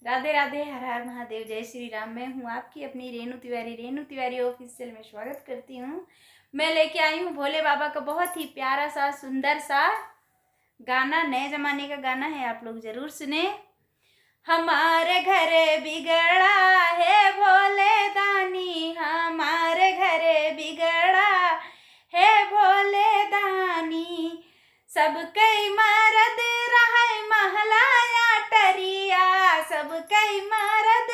राधे राधे, हर हर महादेव, जय श्री राम। मैं हूँ आपकी अपनी रेणु तिवारी ऑफिशियल में स्वागत करती हूँ। मैं लेके आई हूँ भोले बाबा का बहुत ही प्यारा सा सुंदर सा गाना, नए जमाने का गाना है, आप लोग जरूर सुने। हमारे घरे बिगड़ा है भोले दानी, हमारे घरे बिगड़ा है भोले दानी। सब कई मरद रहे महलाया टरिया, सब कई मरद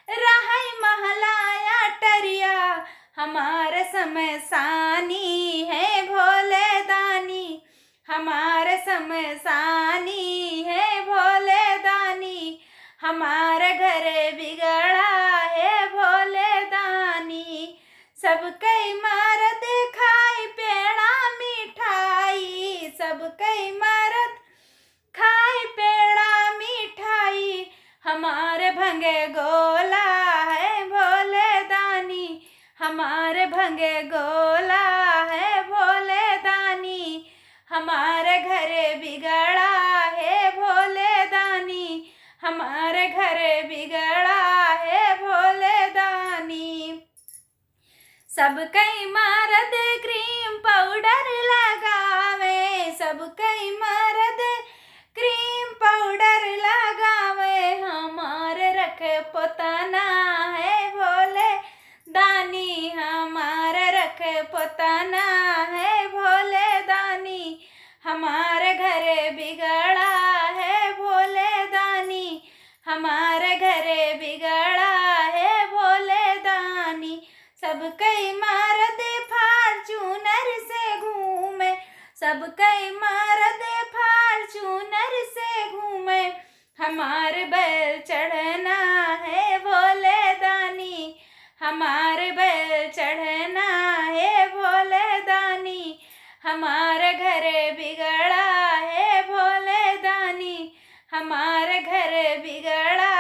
रहे महलाया टरिया। हमारे समय सानी है भोले दानी, हमारे समय सानी है भोले दानी। हमारे घरे बिगड़ा है भोले दानी। सब कई मरद खाई पेड़ा मिठाई, सब कई मरद खाई पेड़ा मिठाई। हमारे भंगे गोला है भोले दानी, हमारे भंगे गोला है भोले दानी। हमारे घरे बिगड़ा है भोले दानी, हमारे घरे बिगड़ा है भोले दानी। सब कई मरद क्रीम पाउडर लगावे, सब कई मरद क्रीम पाउडर लगावे। हमारे रखे पोताना है भोले दानी, हमारे रखे पोताना है भोले दानी। हमारे घरे बिगड़ा है भोले दानी, हमारे घरे बिगड़ा है भोले दानी। सब कई मरद फॉर्च्यूनर से घूमे, सब कई मरद फॉर्च्यूनर से घूमे। हमारे बैल चढ़ना है भोले दानी, हमारे बैल चढ़ना है भोले दानी। हमारे घरे बिगड़ा है भोले दानी, हमारे घरे बिगड़ा